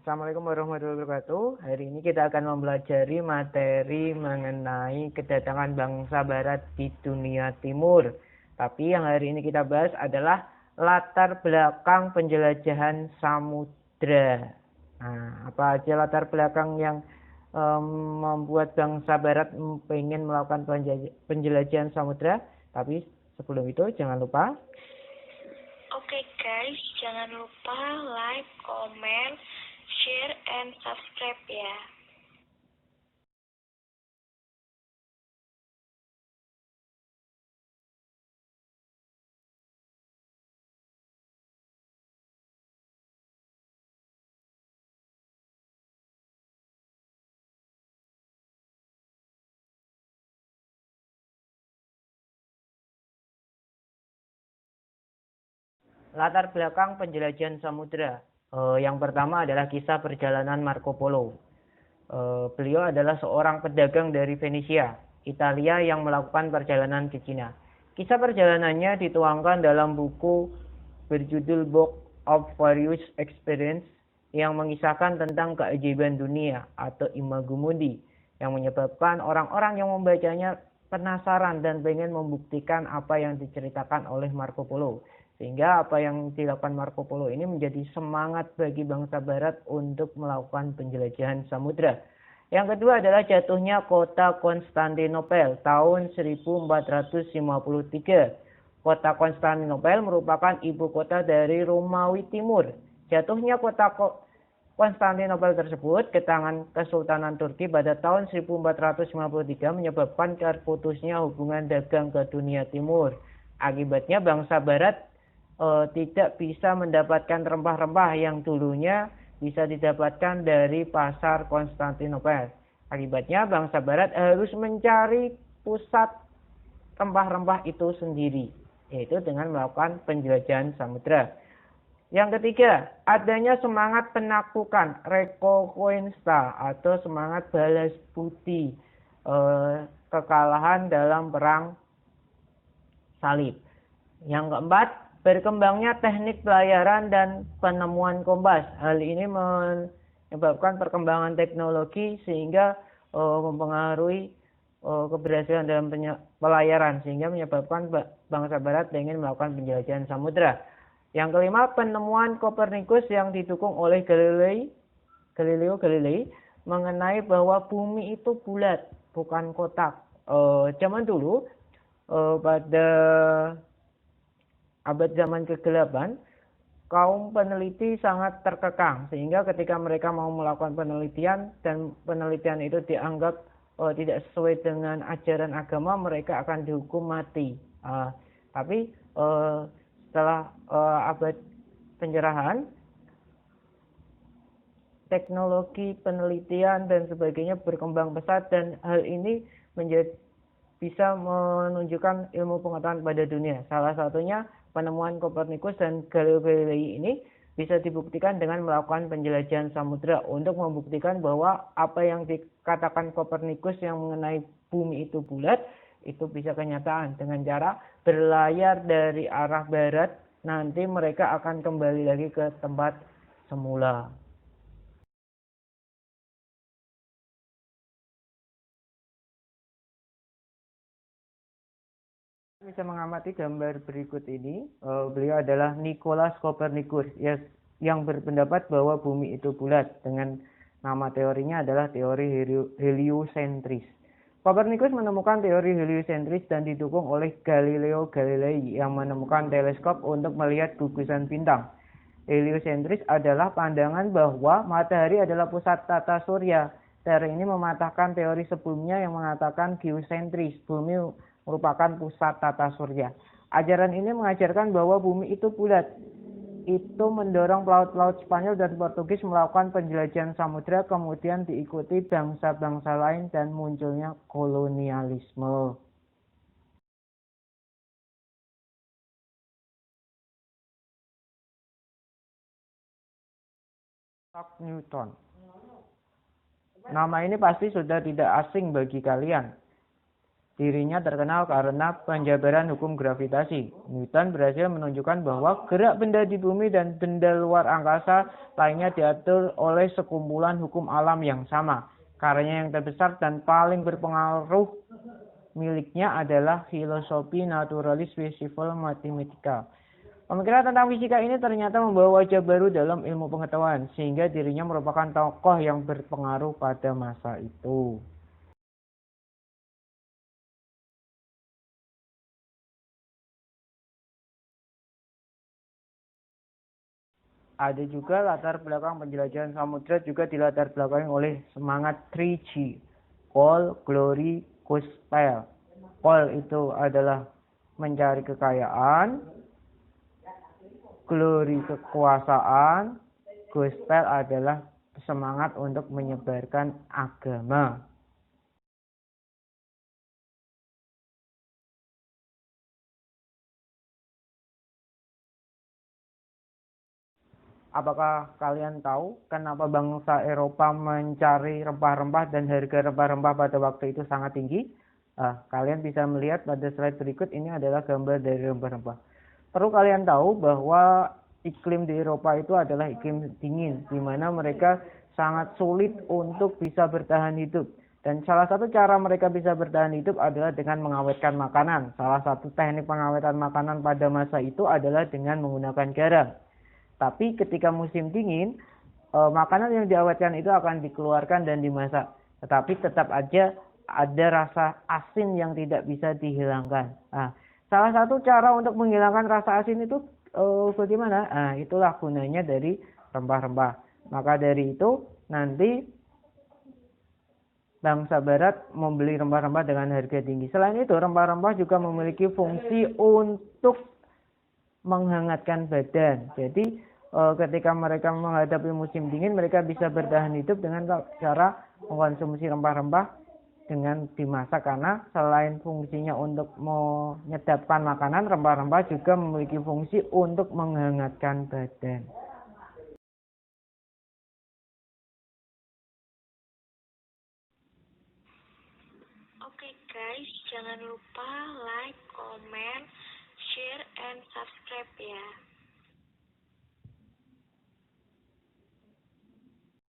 Assalamualaikum warahmatullahi wabarakatuh. Hari ini kita akan mempelajari materi mengenai kedatangan bangsa barat di dunia timur. Tapi yang hari ini kita bahas adalah latar belakang penjelajahan samudra. Nah, apa aja latar belakang yang membuat bangsa barat ingin melakukan penjelajahan samudra? Tapi sebelum itu jangan lupa. Oke guys, jangan lupa like, comment, share, and subscribe ya. Latar belakang penjelajahan samudra. Yang pertama adalah kisah perjalanan Marco Polo. Beliau adalah seorang pedagang dari Venesia, Italia yang melakukan perjalanan ke Cina. Kisah perjalanannya dituangkan dalam buku berjudul Book of Various Experience yang mengisahkan tentang keajaiban dunia atau Imago Mundi yang menyebabkan orang-orang yang membacanya penasaran dan pengen membuktikan apa yang diceritakan oleh Marco Polo. Sehingga apa yang dilakukan Marco Polo ini menjadi semangat bagi bangsa barat untuk melakukan penjelajahan samudra. Yang kedua adalah jatuhnya kota Konstantinopel tahun 1453. Kota Konstantinopel merupakan ibu kota dari Romawi Timur. Jatuhnya kota Konstantinopel tersebut ke tangan Kesultanan Turki pada tahun 1453 menyebabkan terputusnya hubungan dagang ke dunia timur. Akibatnya bangsa barat tidak bisa mendapatkan rempah-rempah yang dulunya bisa didapatkan dari pasar Konstantinopel. Akibatnya bangsa barat harus mencari pusat rempah-rempah itu sendiri, yaitu dengan melakukan penjelajahan samudra. Yang ketiga, adanya semangat penaklukan Reconquista atau semangat balas budi, kekalahan dalam perang salib. Yang keempat, berkembangnya teknik pelayaran dan penemuan kompas. Hal ini menyebabkan perkembangan teknologi sehingga mempengaruhi keberhasilan dalam pelayaran sehingga menyebabkan bangsa barat ingin melakukan penjelajahan samudra. Yang kelima, penemuan Kopernikus yang didukung oleh Galileo Galilei mengenai bahwa bumi itu bulat, bukan kotak. Zaman dulu pada abad zaman ke-8, kaum peneliti sangat terkekang sehingga ketika mereka mau melakukan penelitian dan penelitian itu dianggap tidak sesuai dengan ajaran agama, mereka akan dihukum mati. Tapi setelah abad pencerahan, teknologi penelitian dan sebagainya berkembang pesat dan hal ini bisa menunjukkan ilmu pengetahuan pada dunia. Salah satunya penemuan Kopernikus dan Galileo Galilei ini bisa dibuktikan dengan melakukan penjelajahan samudra untuk membuktikan bahwa apa yang dikatakan Kopernikus yang mengenai bumi itu bulat itu bisa kenyataan dengan cara berlayar dari arah barat, nanti mereka akan kembali lagi ke tempat semula. Bisa mengamati gambar berikut ini. Beliau adalah Nicolaus Copernicus yang berpendapat bahwa bumi itu bulat dengan nama teorinya adalah teori heliosentris. Copernicus menemukan teori heliosentris dan didukung oleh Galileo Galilei yang menemukan teleskop untuk melihat gugusan bintang. Heliosentris adalah pandangan bahwa matahari adalah pusat tata surya. Teori ini mematahkan teori sebelumnya yang mengatakan geosentris, bumi merupakan pusat tata surya. Ajaran ini mengajarkan bahwa bumi itu bulat. Itu mendorong pelaut-pelaut Spanyol dan Portugis melakukan penjelajahan samudra, kemudian diikuti bangsa-bangsa lain dan munculnya kolonialisme. Isaac Newton. Nama ini pasti sudah tidak asing bagi kalian. Dirinya terkenal karena penjabaran hukum gravitasi. Newton berhasil menunjukkan bahwa gerak benda di bumi dan benda luar angkasa lainnya diatur oleh sekumpulan hukum alam yang sama. Karyanya yang terbesar dan paling berpengaruh miliknya adalah Filosofi Naturalis Philosophiae Mathematica. Pemikiran tentang fisika ini ternyata membawa wajah baru dalam ilmu pengetahuan, sehingga dirinya merupakan tokoh yang berpengaruh pada masa itu. Ada juga latar belakang penjelajahan samudra juga dilatar belakangi oleh semangat 3G. Goal, Glory, Gospel. Goal itu adalah mencari kekayaan, glory kekuasaan, gospel adalah semangat untuk menyebarkan agama. Apakah kalian tahu kenapa bangsa Eropa mencari rempah-rempah dan harga rempah-rempah pada waktu itu sangat tinggi? Kalian bisa melihat pada slide berikut, ini adalah gambar dari rempah-rempah. Perlu kalian tahu bahwa iklim di Eropa itu adalah iklim dingin, di mana mereka sangat sulit untuk bisa bertahan hidup. Dan salah satu cara mereka bisa bertahan hidup adalah dengan mengawetkan makanan. Salah satu teknik pengawetan makanan pada masa itu adalah dengan menggunakan garam. Tapi ketika musim dingin, makanan yang diawetkan itu akan dikeluarkan dan dimasak. Tetapi tetap aja ada rasa asin yang tidak bisa dihilangkan. Salah satu cara untuk menghilangkan rasa asin itu bagaimana? Itulah gunanya dari rempah-rempah. Maka dari itu nanti bangsa barat membeli rempah-rempah dengan harga tinggi. Selain itu, rempah-rempah juga memiliki fungsi untuk menghangatkan badan. Jadi ketika mereka menghadapi musim dingin, mereka bisa bertahan hidup dengan cara mengkonsumsi rempah-rempah dengan dimasak, karena selain fungsinya untuk menyedapkan makanan, rempah-rempah juga memiliki fungsi untuk menghangatkan badan. Oke guys, jangan lupa like, comment, share, and subscribe ya.